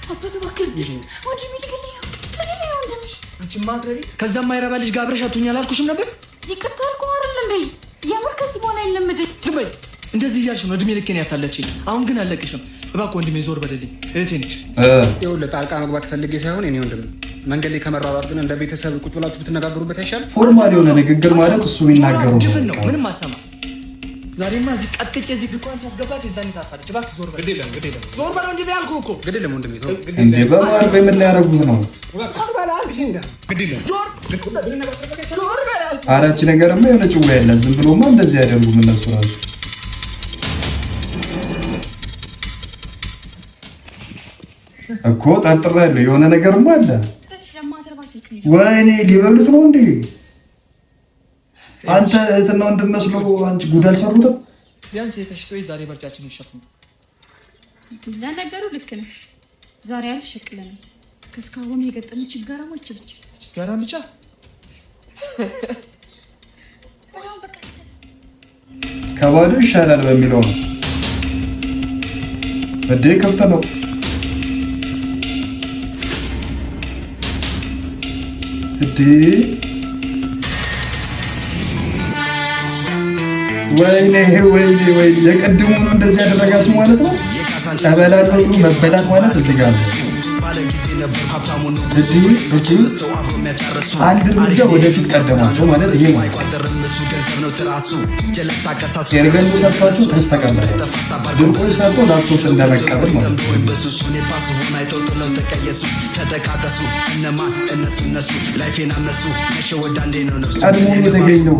አባቱ ባክል ወንድሜ ልገለኝ ነው ወንድሜ። አንቺ ማትረቢ ከዛ ማይረባ ልጅ ጋር አብረሽ አትሁኝ አላልኩሽም ነበር? ይቅርታ አልኩህ አይደል እንዴ? የምር ከዚህ በኋላ አይለምድም። ዝም በይ። እንደዚህ እያልሽ ነው እድሜ ልኬን ያታለችኝ። አሁን ግን አለቅሽም። እባክህ ወንድሜ ዞር በልልኝ። እህቴ ነች። ይኸውልህ ጣልቃ መግባት ፈልጌ ሳይሆን እኔ ወንድም መንገድ ላይ ከመራራጥ ግን እንደ ቤተሰብ ቁጭ ብላችሁ ብትነጋገሩበት አይሻልም? ፎርማል የሆነ ንግግር ማለት እሱ የሚናገረው ድፍን ነው። ምንም አሰማ። ዛሬማ እዚህ ቀጥቅጬ እዚህ ድንኳን ሲያስገባት የዛኔ ታፋለች። እባክህ ዞር በል። ግድ የለም ዞር በል ወንድሜ ያልኩህ እኮ። ግድ የለም ወንድሜ ዞር እንዴ በማር ቆይ ምን ሊያደርጉት ነው? ኧረ እቺ ነገርማ የሆነ ጭው ያለ ዝም ብሎማ እንደዚህ ያደርጉም እነሱ ራሱ። እኮ ጠርጥሬያለሁ የሆነ ነገርማ አለ። ወይኔ ሊበሉት ነው እንዴ? አንተ እህትና ወንድም መስሎ አንቺ ጉድ አልሰሩትም? ቢያንስ የተሽቶ ዛሬ በርጫችን ይሸፍኑ። ለነገሩ ልክ ነሽ። ዛሬ አልሸቅለንም። ከስካሁን የገጠመች ችጋራሞች ብቻ ጋራም ብቻ ከባዶ ይሻላል በሚለው ነው። በዴ ከፍተ ነው እዴ ወይኔ የቀድሞ ነው እንደዚህ ያደረጋችሁ ማለት ነው። ጠበላሉ መበላት ማለት እዚህ ጋር ነው። አንድ እርምጃ ወደፊት ቀደማቸው ማለት ይሄ ነው። ኤርገንዶ ሰርታችሁ ተስ ተቀበለ ድርቆች ሰርቶ ላፕቶፕ እንደመቀበል ማለት ነው። ቀድሞ የተገኘው